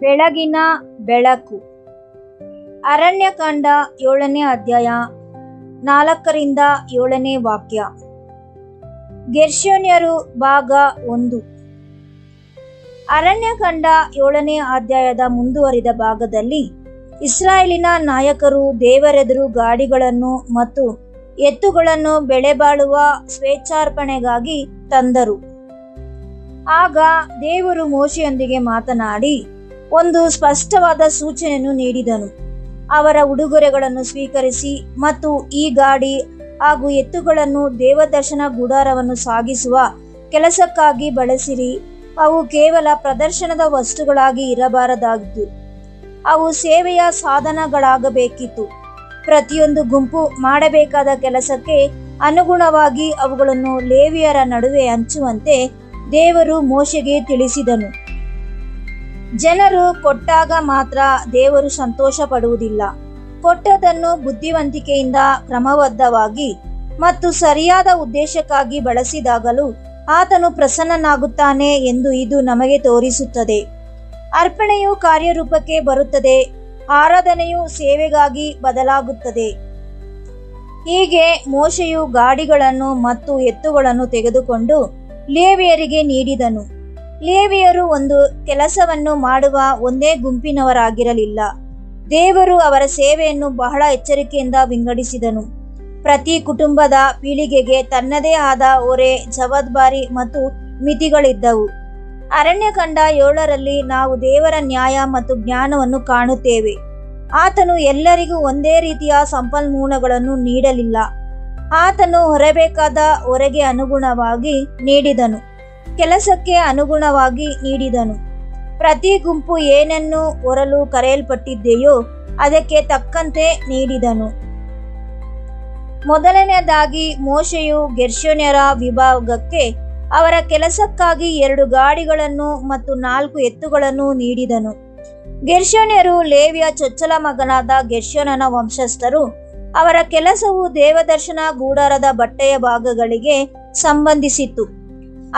ಬೆಳಗಿನ ಬೆಳಕು. ಅರಣ್ಯಕಾಂಡ 7ನೇ ಅಧ್ಯಾಯ 4ರಿಂದ 7ನೇ ವಾಕ್ಯ. ಗೆರ್ಷೋನ್ಯರು ಭಾಗ 1. ಅರಣ್ಯಕಾಂಡ 7ನೇ ಅಧ್ಯಾಯದ ಮುಂದುವರಿದ ಭಾಗದಲ್ಲಿ ಇಸ್ರಾಯೇಲಿನ ನಾಯಕರು ದೇವರೆದುರು ಗಾಡಿಗಳನ್ನು ಮತ್ತು ಎತ್ತುಗಳನ್ನು ಬೆಲೆಬಾಳುವ ಸ್ವೇಚ್ಛಾರ್ಪಣೆಗಾಗಿ ತಂದರು. ಆಗ ದೇವರು ಮೋಶೆಯೊಂದಿಗೆ ಮಾತನಾಡಿ ಒಂದು ಸ್ಪಷ್ಟವಾದ ಸೂಚನೆಯನ್ನು ನೀಡಿದನು. ಅವರ ಉಡುಗೊರೆಗಳನ್ನು ಸ್ವೀಕರಿಸಿ ಮತ್ತು ಈ ಗಾಡಿ ಹಾಗೂ ಎತ್ತುಗಳನ್ನು ದೇವದರ್ಶನ ಗುಡಾರವನ್ನು ಸಾಗಿಸುವ ಕೆಲಸಕ್ಕಾಗಿ ಬಳಸಿರಿ. ಅವು ಕೇವಲ ಪ್ರದರ್ಶನದ ವಸ್ತುಗಳಾಗಿ ಇರಬಾರದಾಗಿದ್ದು ಅವು ಸೇವೆಯ ಸಾಧನಗಳಾಗಬೇಕಿತ್ತು. ಪ್ರತಿಯೊಂದು ಗುಂಪು ಮಾಡಬೇಕಾದ ಕೆಲಸಕ್ಕೆ ಅನುಗುಣವಾಗಿ ಅವುಗಳನ್ನು ಲೇವಿಯರ ನಡುವೆ ಹಂಚುವಂತೆ ದೇವರು ಮೋಶೆಗೆ ತಿಳಿಸಿದನು. ಜನರು ಕೊಟ್ಟಾಗ ಮಾತ್ರ ದೇವರು ಸಂತೋಷ ಪಡುವುದಿಲ್ಲ. ಕೊಟ್ಟದನ್ನು ಬುದ್ಧಿವಂತಿಕೆಯಿಂದ ಕ್ರಮಬದ್ಧವಾಗಿ ಮತ್ತು ಸರಿಯಾದ ಉದ್ದೇಶಕ್ಕಾಗಿ ಬಳಸಿದಾಗಲೂ ಆತನು ಪ್ರಸನ್ನನಾಗುತ್ತಾನೆ ಎಂದು ಇದು ನಮಗೆ ತೋರಿಸುತ್ತದೆ. ಅರ್ಪಣೆಯು ಕಾರ್ಯರೂಪಕ್ಕೆ ಬರುತ್ತದೆ, ಆರಾಧನೆಯು ಸೇವೆಗಾಗಿ ಬದಲಾಗುತ್ತದೆ. ಹೀಗೆ ಮೋಶೆಯು ಗಾಡಿಗಳನ್ನು ಮತ್ತು ಎತ್ತುಗಳನ್ನು ತೆಗೆದುಕೊಂಡು ಲೇವಿಯರಿಗೆ ನೀಡಿದನು. ಲೇವಿಯರು ಒಂದು ಕೆಲಸವನ್ನು ಮಾಡುವ ಒಂದೇ ಗುಂಪಿನವರಾಗಿರಲಿಲ್ಲ. ದೇವರು ಅವರ ಸೇವೆಯನ್ನು ಬಹಳ ಎಚ್ಚರಿಕೆಯಿಂದ ವಿಂಗಡಿಸಿದನು. ಪ್ರತಿ ಕುಟುಂಬದ ಪೀಳಿಗೆಗೆ ತನ್ನದೇ ಆದ ಹೊರೆ, ಜವಾಬ್ದಾರಿ ಮತ್ತು ಮಿತಿಗಳಿದ್ದವು. ಅರಣ್ಯಕಾಂಡ 7ರಲ್ಲಿ ನಾವು ದೇವರ ನ್ಯಾಯ ಮತ್ತು ಜ್ಞಾನವನ್ನು ಕಾಣುತ್ತೇವೆ. ಆತನು ಎಲ್ಲರಿಗೂ ಒಂದೇ ರೀತಿಯ ಸಂಪನ್ಮೂಲಗಳನ್ನು ನೀಡಲಿಲ್ಲ. ಆತನು ಹೊರಬೇಕಾದ ಹೊರೆಗೆ ಅನುಗುಣವಾಗಿ ನೀಡಿದನು, ಕೆಲಸಕ್ಕೆ ಅನುಗುಣವಾಗಿ ನೀಡಿದನು. ಪ್ರತಿ ಗುಂಪು ಏನನ್ನು ಹೊರಲು ಕರೆಯಲ್ಪಟ್ಟಿದೆಯೋ ಅದಕ್ಕೆ ತಕ್ಕಂತೆ ನೀಡಿದನು. ಮೊದಲನೆಯದಾಗಿ ಮೋಶೆಯು ಗೆರ್ಷೋನ್ಯರ ವಿಭಾಗಕ್ಕೆ ಅವರ ಕೆಲಸಕ್ಕಾಗಿ 2 ಗಾಡಿಗಳನ್ನು ಮತ್ತು 4 ಎತ್ತುಗಳನ್ನು ನೀಡಿದನು. ಗೆರ್ಷೋನ್ಯರು ಲೇವಿಯ ಚೊಚ್ಚಲ ಮಗನಾದ ಗೆರ್ಷೋನನ ವಂಶಸ್ಥರು. ಅವರ ಕೆಲಸವು ದೇವದರ್ಶನ ಗೂಡಾರದ ಬಟ್ಟೆಯ ಭಾಗಗಳಿಗೆ ಸಂಬಂಧಿಸಿತ್ತು.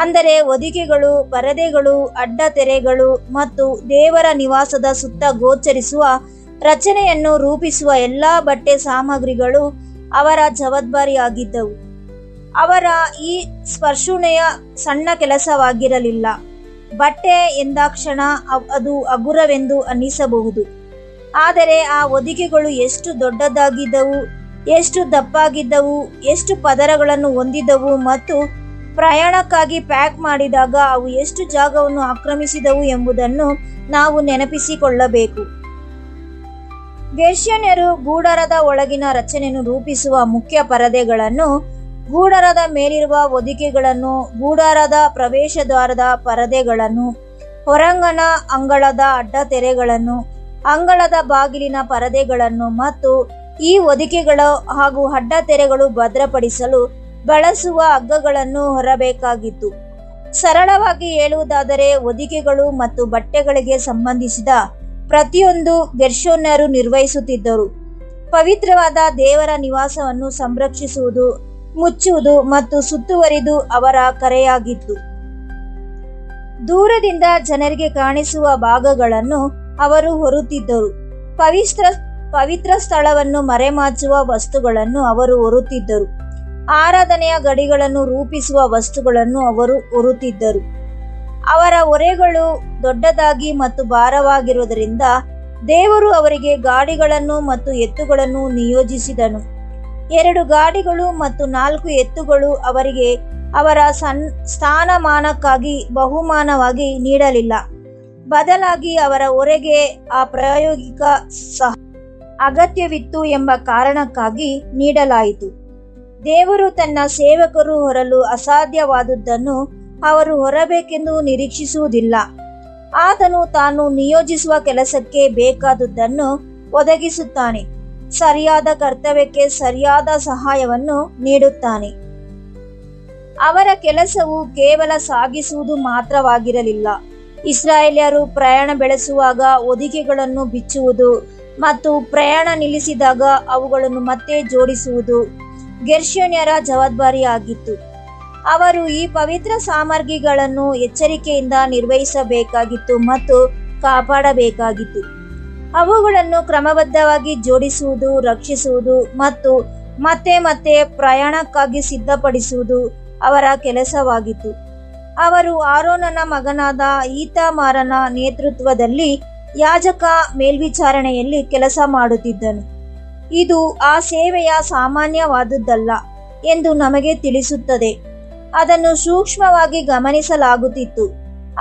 ಅಂದರೆ ಹೊದಿಕೆಗಳು, ಪರದೆಗಳು, ಅಡ್ಡ ತೆರೆಗಳು ಮತ್ತು ದೇವರ ನಿವಾಸದ ಸುತ್ತ ಗೋಚರಿಸುವ ರಚನೆಯನ್ನು ರೂಪಿಸುವ ಎಲ್ಲ ಬಟ್ಟೆ ಸಾಮಗ್ರಿಗಳು ಅವರ ಜವಾಬ್ದಾರಿಯಾಗಿದ್ದವು. ಅವರ ಈ ಸ್ಪರ್ಶುಣೆಯ ಸಣ್ಣ ಕೆಲಸವಾಗಿರಲಿಲ್ಲ. ಬಟ್ಟೆ ಎಂದಾಕ್ಷಣ ಅದು ಹಗುರವೆಂದು ಅನ್ನಿಸಬಹುದು. ಆದರೆ ಆ ಹೊದಿಕೆಗಳು ಎಷ್ಟು ದೊಡ್ಡದಾಗಿದ್ದವು, ಎಷ್ಟು ದಪ್ಪಾಗಿದ್ದವು, ಎಷ್ಟು ಪದರಗಳನ್ನು ಹೊಂದಿದ್ದವು ಮತ್ತು ಪ್ರಯಾಣಕ್ಕಾಗಿ ಪ್ಯಾಕ್ ಮಾಡಿದಾಗ ಅವು ಎಷ್ಟು ಜಾಗವನ್ನು ಆಕ್ರಮಿಸಿದವು ಎಂಬುದನ್ನು ನಾವು ನೆನಪಿಸಿಕೊಳ್ಳಬೇಕು. ಗೆರ್ಷೋನ್ಯರು ಗೂಡಾರದ ಒಳಗಿನ ರಚನೆಯನ್ನು ರೂಪಿಸುವ ಮುಖ್ಯ ಪರದೆಗಳನ್ನು, ಗೂಡಾರದ ಮೇಲಿರುವ ಹೊದಿಕೆಗಳನ್ನು, ಗೂಡಾರದ ಪ್ರವೇಶದ್ವಾರದ ಪರದೆಗಳನ್ನು, ಹೊರಾಂಗಣ ಅಂಗಳದ ಅಡ್ಡತೆರೆಗಳನ್ನು, ಅಂಗಳದ ಬಾಗಿಲಿನ ಪರದೆಗಳನ್ನು ಮತ್ತು ಈ ಹೊದಿಕೆಗಳು ಹಾಗೂ ಅಡ್ಡತೆರೆಗಳು ಭದ್ರಪಡಿಸಲು ಬಳಸುವ ಹಗ್ಗಗಳನ್ನು ಹೊರಬೇಕಾಗಿತ್ತು. ಸರಳವಾಗಿ ಹೇಳುವುದಾದರೆ ಹೊದಿಕೆಗಳು ಮತ್ತು ಬಟ್ಟೆಗಳಿಗೆ ಸಂಬಂಧಿಸಿದ ಪ್ರತಿಯೊಂದು ಗೆರ್ಷೋನ್ಯರು ನಿರ್ವಹಿಸುತ್ತಿದ್ದರು. ಪವಿತ್ರವಾದ ದೇವರ ನಿವಾಸವನ್ನು ಸಂರಕ್ಷಿಸುವುದು, ಮುಚ್ಚುವುದು ಮತ್ತು ಸುತ್ತುವರಿದು ಅವರ ಕರೆಯಾಗಿತ್ತು. ದೂರದಿಂದ ಜನರಿಗೆ ಕಾಣಿಸುವ ಭಾಗಗಳನ್ನು ಅವರು ಹೊರುತ್ತಿದ್ದರು. ಪವಿತ್ರ ಸ್ಥಳವನ್ನು ಮರೆಮಾಚುವ ವಸ್ತುಗಳನ್ನು ಅವರು ಹೊರುತ್ತಿದ್ದರು. ಆರಾಧನೆಯ ಗಡಿಗಳನ್ನು ರೂಪಿಸುವ ವಸ್ತುಗಳನ್ನು ಅವರು ಹೊರುತ್ತಿದ್ದರು. ಅವರ ಹೊರೆಗಳು ದೊಡ್ಡದಾಗಿ ಮತ್ತು ಭಾರವಾಗಿರುವುದರಿಂದ ದೇವರು ಅವರಿಗೆ ಗಾಡಿಗಳನ್ನು ಮತ್ತು ಎತ್ತುಗಳನ್ನು ನಿಯೋಜಿಸಿದನು. 2 ಗಾಡಿಗಳು ಮತ್ತು 4 ಎತ್ತುಗಳು ಅವರಿಗೆ ಅವರ ಸ್ಥಾನಮಾನಕ್ಕಾಗಿ ಬಹುಮಾನವಾಗಿ ನೀಡಲಿಲ್ಲ. ಬದಲಾಗಿ ಅವರ ಹೊರೆಗೆ ಪ್ರಾಯೋಗಿಕ ಅಗತ್ಯವಿತ್ತು ಎಂಬ ಕಾರಣಕ್ಕಾಗಿ ನೀಡಲಾಯಿತು. ದೇವರು ತನ್ನ ಸೇವಕರು ಹೊರಲು ಅಸಾಧ್ಯವಾದುದನ್ನು ಅವರು ಹೊರಬೇಕೆಂದು ನಿರೀಕ್ಷಿಸುವುದಿಲ್ಲ. ಆತನು ತಾನು ನಿಯೋಜಿಸುವ ಕೆಲಸಕ್ಕೆ ಬೇಕಾದುದನ್ನು ಒದಗಿಸುತ್ತಾನೆ. ಸರಿಯಾದ ಕರ್ತವ್ಯಕ್ಕೆ ಸರಿಯಾದ ಸಹಾಯವನ್ನು ನೀಡುತ್ತಾನೆ. ಅವರ ಕೆಲಸವು ಕೇವಲ ಸಾಗಿಸುವುದು ಮಾತ್ರವಾಗಿರಲಿಲ್ಲ. ಇಸ್ರಾಯೇಲ್ಯರು ಪ್ರಯಾಣ ಬೆಳೆಸುವಾಗ ಹೊದಿಕೆಗಳನ್ನು ಬಿಚ್ಚುವುದು ಮತ್ತು ಪ್ರಯಾಣ ನಿಲ್ಲಿಸಿದಾಗ ಅವುಗಳನ್ನು ಮತ್ತೆ ಜೋಡಿಸುವುದು ಗೆರ್ಷೋನ್ಯರ ಜವಾಬ್ದಾರಿಯಾಗಿತ್ತು. ಅವರು ಈ ಪವಿತ್ರ ಸಾಮಗ್ರಿಗಳನ್ನು ಎಚ್ಚರಿಕೆಯಿಂದ ನಿರ್ವಹಿಸಬೇಕಾಗಿತ್ತು ಮತ್ತು ಕಾಪಾಡಬೇಕಾಗಿತ್ತು. ಅವುಗಳನ್ನು ಕ್ರಮಬದ್ಧವಾಗಿ ಜೋಡಿಸುವುದು, ರಕ್ಷಿಸುವುದು ಮತ್ತು ಮತ್ತೆ ಮತ್ತೆ ಪ್ರಯಾಣಕ್ಕಾಗಿ ಸಿದ್ಧಪಡಿಸುವುದು ಅವರ ಕೆಲಸವಾಗಿತ್ತು. ಅವರು ಆರೋನನ ಮಗನಾದ ಈತಾಮಾರನ ನೇತೃತ್ವದಲ್ಲಿ ಯಾಜಕ ಮೇಲ್ವಿಚಾರಣೆಯಲ್ಲಿ ಕೆಲಸ ಮಾಡುತ್ತಿದ್ದನು. ಇದು ಆ ಸೇವೆಯ ಸಾಮಾನ್ಯವಾದುದಲ್ಲ ಎಂದು ನಮಗೆ ತಿಳಿಸುತ್ತದೆ. ಅದನ್ನು ಸೂಕ್ಷ್ಮವಾಗಿ ಗಮನಿಸಲಾಗುತ್ತಿತ್ತು.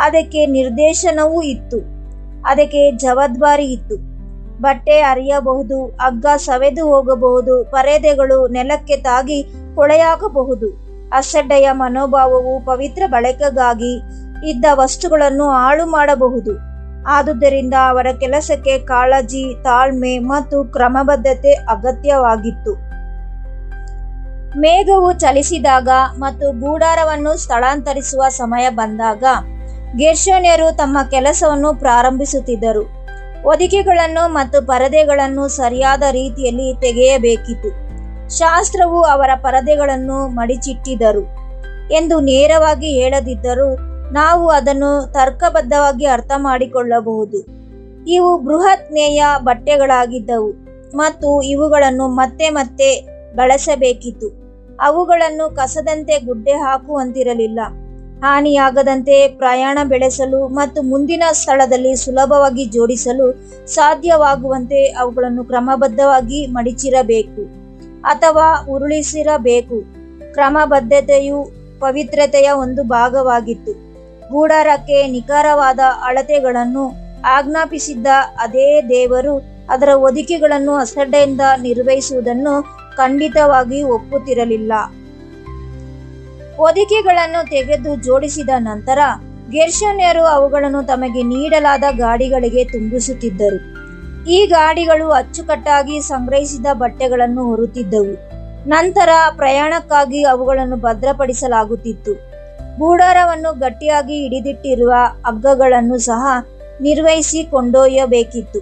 ಅದಕ್ಕೆ ನಿರ್ದೇಶನವೂ ಇತ್ತು. ಅದಕ್ಕೆ ಜವಾಬ್ದಾರಿ ಇತ್ತು. ಬಟ್ಟೆ ಹರಿಯಬಹುದು, ಹಗ್ಗ ಸವೆದು ಹೋಗಬಹುದು, ಪರದೆಗಳು ನೆಲಕ್ಕೆ ತಾಗಿ ಕೊಳೆಯಾಗಬಹುದು. ಅಸಡ್ಡೆಯ ಮನೋಭಾವವು ಪವಿತ್ರ ಬಳಕೆಗಾಗಿ ಇದ್ದ ವಸ್ತುಗಳನ್ನು ಹಾಳು ಮಾಡಬಹುದು. ಆದುದರಿಂದ ಅವರ ಕೆಲಸಕ್ಕೆ ಕಾಳಜಿ, ತಾಳ್ಮೆ ಮತ್ತು ಕ್ರಮಬದ್ಧತೆ ಅಗತ್ಯವಾಗಿತ್ತು. ಮೇಘವು ಚಲಿಸಿದಾಗ ಮತ್ತು ಗುಡಾರವನ್ನು ಸ್ಥಳಾಂತರಿಸುವ ಸಮಯ ಬಂದಾಗ ಗೆರ್ಷೋನ್ಯರು ತಮ್ಮ ಕೆಲಸವನ್ನು ಪ್ರಾರಂಭಿಸುತ್ತಿದ್ದರು. ಹೊದಿಕೆಗಳನ್ನು ಮತ್ತು ಪರದೆಗಳನ್ನು ಸರಿಯಾದ ರೀತಿಯಲ್ಲಿ ತೆಗೆಯಬೇಕಿತ್ತು. ಶಾಸ್ತ್ರವು ಅವರ ಪರದೆಗಳನ್ನು ಮಡಿಚಿಟ್ಟಿದ್ದರು ಎಂದು ನೇರವಾಗಿ ಹೇಳದಿದ್ದರೂ ನಾವು ಅದನ್ನು ತರ್ಕಬದ್ಧವಾಗಿ ಅರ್ಥ ಮಾಡಿಕೊಳ್ಳಬಹುದು. ಇವು ಬೃಹತ್ ನೇಯ ಬಟ್ಟೆಗಳಾಗಿದ್ದವು ಮತ್ತು ಇವುಗಳನ್ನು ಮತ್ತೆ ಮತ್ತೆ ಬಳಸಬೇಕಿತ್ತು. ಅವುಗಳನ್ನು ಕಸದಂತೆ ಗುಡ್ಡೆ ಹಾಕುವಂತಿರಲಿಲ್ಲ. ಹಾನಿಯಾಗದಂತೆ ಪ್ರಯಾಣ ಬೆಳೆಸಲು ಮತ್ತು ಮುಂದಿನ ಸ್ಥಳದಲ್ಲಿ ಸುಲಭವಾಗಿ ಜೋಡಿಸಲು ಸಾಧ್ಯವಾಗುವಂತೆ ಅವುಗಳನ್ನು ಕ್ರಮಬದ್ಧವಾಗಿ ಮಡಿಚಿರಬೇಕು ಅಥವಾ ಉರುಳಿಸಿರಬೇಕು. ಕ್ರಮಬದ್ಧತೆಯು ಪವಿತ್ರತೆಯ ಒಂದು ಭಾಗವಾಗಿತ್ತು. ಗೂಡಾರಕ್ಕೆ ನಿಖರವಾದ ಅಳತೆಗಳನ್ನು ಆಜ್ಞಾಪಿಸಿದ್ದ ಅದೇ ದೇವರು ಅದರ ಹೊದಿಕೆಗಳನ್ನು ಅಸಡ್ಡೆಯಿಂದ ನಿರ್ವಹಿಸುವುದನ್ನು ಖಂಡಿತವಾಗಿ ಒಪ್ಪುತ್ತಿರಲಿಲ್ಲ. ಹೊದಿಕೆಗಳನ್ನು ತೆಗೆದು ಜೋಡಿಸಿದ ನಂತರ ಗೆರ್ಷೋನ್ಯರು ಅವುಗಳನ್ನು ತಮಗೆ ನೀಡಲಾದ ಗಾಡಿಗಳಿಗೆ ತುಂಬಿಸುತ್ತಿದ್ದರು. ಈ ಗಾಡಿಗಳು ಅಚ್ಚುಕಟ್ಟಾಗಿ ಸಂಗ್ರಹಿಸಿದ ಬಟ್ಟೆಗಳನ್ನು ಹೊರುತ್ತಿದ್ದವು. ನಂತರ ಪ್ರಯಾಣಕ್ಕಾಗಿ ಅವುಗಳನ್ನು ಭದ್ರಪಡಿಸಲಾಗುತ್ತಿತ್ತು. ಗೂಡಾರವನ್ನು ಗಟ್ಟಿಯಾಗಿ ಹಿಡಿದಿಟ್ಟಿರುವ ಹಗ್ಗಗಳನ್ನು ಸಹ ನಿರ್ವಹಿಸಿ ಕೊಂಡೊಯ್ಯಬೇಕಿತ್ತು,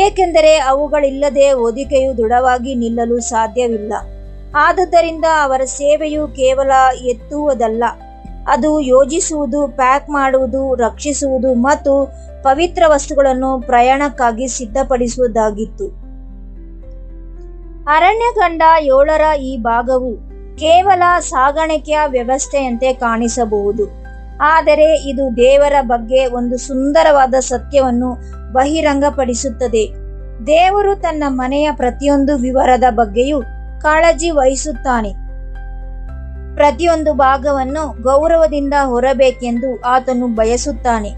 ಏಕೆಂದರೆ ಅವುಗಳಿಲ್ಲದೆ ಹೊದಿಕೆಯು ದೃಢವಾಗಿ ನಿಲ್ಲಲು ಸಾಧ್ಯವಿಲ್ಲ. ಆದುದರಿಂದ ಅವರ ಸೇವೆಯು ಕೇವಲ ಎತ್ತುವುದಲ್ಲ, ಅದು ಯೋಜಿಸುವುದು, ಪ್ಯಾಕ್ ಮಾಡುವುದು, ರಕ್ಷಿಸುವುದು ಮತ್ತು ಪವಿತ್ರ ವಸ್ತುಗಳನ್ನು ಪ್ರಯಾಣಕ್ಕಾಗಿ ಸಿದ್ಧಪಡಿಸುವುದಾಗಿತ್ತು. ಅರಣ್ಯಕಾಂಡ 7ರ ಈ ಭಾಗವು ಕೇವಲ ಸಾಗಾಣಿಕೆಯ ವ್ಯವಸ್ಥೆಯಂತೆ ಕಾಣಿಸಬಹುದು, ಆದರೆ ಇದು ದೇವರ ಬಗ್ಗೆ ಒಂದು ಸುಂದರವಾದ ಸತ್ಯವನ್ನು ಬಹಿರಂಗಪಡಿಸುತ್ತದೆ. ದೇವರು ತನ್ನ ಮನೆಯ ಪ್ರತಿಯೊಂದು ವಿವರದ ಬಗ್ಗೆಯೂ ಕಾಳಜಿ ವಹಿಸುತ್ತಾನೆ. ಪ್ರತಿಯೊಂದು ಭಾಗವನ್ನು ಗೌರವದಿಂದ ಹೊರಬೇಕೆಂದು ಆತನು ಬಯಸುತ್ತಾನೆ.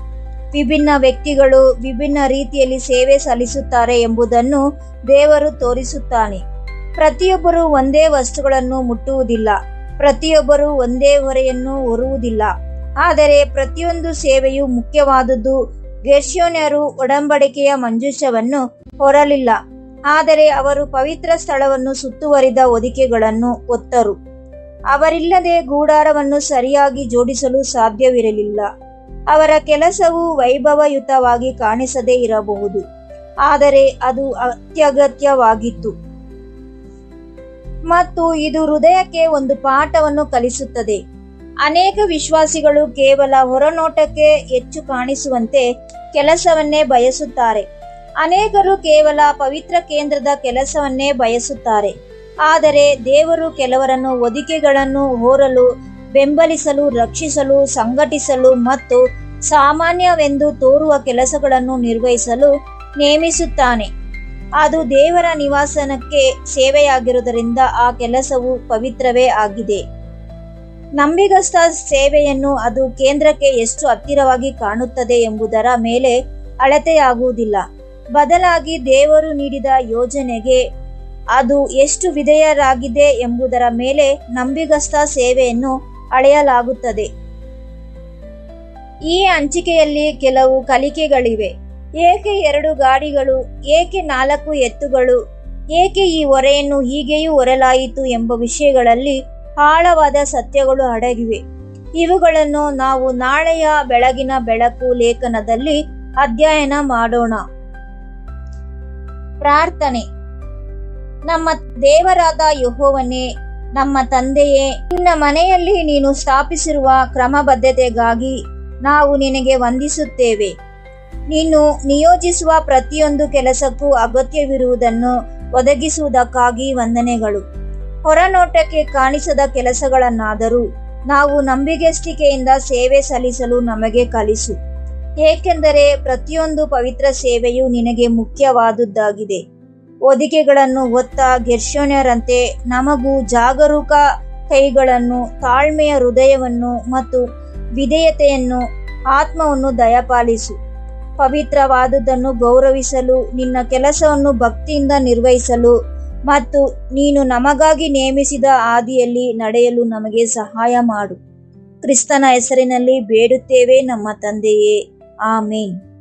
ವಿಭಿನ್ನ ವ್ಯಕ್ತಿಗಳು ವಿಭಿನ್ನ ರೀತಿಯಲ್ಲಿ ಸೇವೆ ಸಲ್ಲಿಸುತ್ತಾರೆ ಎಂಬುದನ್ನು ದೇವರು ತೋರಿಸುತ್ತಾನೆ. ಪ್ರತಿಯೊಬ್ಬರು ಒಂದೇ ವಸ್ತುಗಳನ್ನು ಮುಟ್ಟುವುದಿಲ್ಲ, ಪ್ರತಿಯೊಬ್ಬರು ಒಂದೇ ಹೊರೆಯನ್ನು ಹೊರುವುದಿಲ್ಲ, ಆದರೆ ಪ್ರತಿಯೊಂದು ಸೇವೆಯು ಮುಖ್ಯವಾದುದು. ಗೆರ್ಷೋನ್ಯರು ಒಡಂಬಡಿಕೆಯ ಮಂಜೂಷವನ್ನು ಹೊರಲಿಲ್ಲ, ಆದರೆ ಅವರು ಪವಿತ್ರ ಸ್ಥಳವನ್ನು ಸುತ್ತುವರಿದ ಹೊದಿಕೆಗಳನ್ನು ಹೊತ್ತರು. ಅವರಿಲ್ಲದೆ ಗೂಡಾರವನ್ನು ಸರಿಯಾಗಿ ಜೋಡಿಸಲು ಸಾಧ್ಯವಿರಲಿಲ್ಲ. ಅವರ ಕೆಲಸವು ವೈಭವಯುತವಾಗಿ ಕಾಣಿಸದೇ ಇರಬಹುದು, ಆದರೆ ಅದು ಅತ್ಯಗತ್ಯವಾಗಿತ್ತು ಮತ್ತು ಇದು ಹೃದಯಕ್ಕೆ ಒಂದು ಪಾಠವನ್ನು ಕಲಿಸುತ್ತದೆ. ಅನೇಕ ವಿಶ್ವಾಸಿಗಳು ಕೇವಲ ಹೊರನೋಟಕ್ಕೆ ಹೆಚ್ಚು ಕಾಣಿಸುವಂತೆ ಕೆಲಸವನ್ನೇ ಬಯಸುತ್ತಾರೆ. ಅನೇಕರು ಕೇವಲ ಪವಿತ್ರ ಕೇಂದ್ರದ ಕೆಲಸವನ್ನೇ ಬಯಸುತ್ತಾರೆ, ಆದರೆ ದೇವರು ಕೆಲವರನ್ನು ಹೊದಿಕೆಗಳನ್ನು ಹೊರಲು, ಬೆಂಬಲಿಸಲು, ರಕ್ಷಿಸಲು, ಸಂಘಟಿಸಲು ಮತ್ತು ಸಾಮಾನ್ಯವೆಂದು ತೋರುವ ಕೆಲಸಗಳನ್ನು ನಿರ್ವಹಿಸಲು ನೇಮಿಸುತ್ತಾನೆ. ಅದು ದೇವರ ನಿವಾಸಕ್ಕೆ ಸೇವೆಯಾಗಿರುವುದರಿಂದ ಆ ಕೆಲಸವು ಪವಿತ್ರವೇ ಆಗಿದೆ. ನಂಬಿಗಸ್ತ ಸೇವೆಯನ್ನು ಅದು ಕೇಂದ್ರಕ್ಕೆ ಎಷ್ಟು ಹತ್ತಿರವಾಗಿ ಕಾಣುತ್ತದೆ ಎಂಬುದರ ಮೇಲೆ ಅಳತೆಯಾಗುವುದಿಲ್ಲ, ಬದಲಾಗಿ ದೇವರು ನೀಡಿದ ಯೋಜನೆಗೆ ಅದು ಎಷ್ಟು ವಿಧೇಯರಾಗಿದೆ ಎಂಬುದರ ಮೇಲೆ ನಂಬಿಗಸ್ತ ಸೇವೆಯನ್ನು ಅಳೆಯಲಾಗುತ್ತದೆ. ಈ ಹಂಚಿಕೆಯಲ್ಲಿ ಕೆಲವು ಕಲಿಕೆಗಳಿವೆ. ಏಕೆ 2 ಗಾಡಿಗಳು, ಏಕೆ 4 ಎತ್ತುಗಳು, ಏಕೆ ಈ ಹೊರೆಯನ್ನು ಹೀಗೆಯೂ ಹೊರಲಾಯಿತು ಎಂಬ ವಿಷಯಗಳಲ್ಲಿ ಆಳವಾದ ಸತ್ಯಗಳು ಅಡಗಿವೆ. ಇವುಗಳನ್ನು ನಾವು ನಾಳೆಯ ಬೆಳಗಿನ ಬೆಳಕು ಲೇಖನದಲ್ಲಿ ಅಧ್ಯಯನ ಮಾಡೋಣ. ಪ್ರಾರ್ಥನೆ. ನಮ್ಮ ದೇವರಾದ ಯೆಹೋವನೇ, ನಮ್ಮ ತಂದೆಯೇ, ನಿನ್ನ ಮನೆಯಲ್ಲಿ ನೀನು ಸ್ಥಾಪಿಸಿರುವ ಕ್ರಮಬದ್ಧತೆಗಾಗಿ ನಾವು ನಿನಗೆ ವಂದಿಸುತ್ತೇವೆ. ನೀನು ನಿಯೋಜಿಸುವ ಪ್ರತಿಯೊಂದು ಕೆಲಸಕ್ಕೂ ಅಗತ್ಯವಿರುವುದನ್ನು ಒದಗಿಸುವುದಕ್ಕಾಗಿ ವಂದನೆಗಳು. ಹೊರನೋಟಕ್ಕೆ ಕಾಣಿಸದ ಕೆಲಸಗಳನ್ನಾದರೂ ನಾವು ನಂಬಿಗಸ್ತಿಕೆಯಿಂದ ಸೇವೆ ಸಲ್ಲಿಸಲು ನಮಗೆ ಕಲಿಸು, ಏಕೆಂದರೆ ಪ್ರತಿಯೊಂದು ಪವಿತ್ರ ಸೇವೆಯು ನಿನಗೆ ಮುಖ್ಯವಾದುದಾಗಿದೆ. ಹೊದಿಕೆಗಳನ್ನು ಹೊತ್ತ ಗೆರ್ಷೋನ್ಯರಂತೆ ನಮಗೂ ಜಾಗರೂಕ ಕೈಗಳನ್ನು, ತಾಳ್ಮೆಯ ಹೃದಯವನ್ನು ಮತ್ತು ವಿಧೇಯತೆಯನ್ನು, ಆತ್ಮವನ್ನು ದಯಪಾಲಿಸು. ಪವಿತ್ರವಾದುದನ್ನು ಗೌರವಿಸಲು, ನಿನ್ನ ಕೆಲಸವನ್ನು ಭಕ್ತಿಯಿಂದ ನಿರ್ವಹಿಸಲು ಮತ್ತು ನೀನು ನಮಗಾಗಿ ನೇಮಿಸಿದ ಹಾದಿಯಲ್ಲಿ ನಡೆಯಲು ನಮಗೆ ಸಹಾಯ ಮಾಡು. ಕ್ರಿಸ್ತನ ಹೆಸರಿನಲ್ಲಿ ಬೇಡುತ್ತೇವೆ ನಮ್ಮ ತಂದೆಯೇ, ಆಮೇನ್.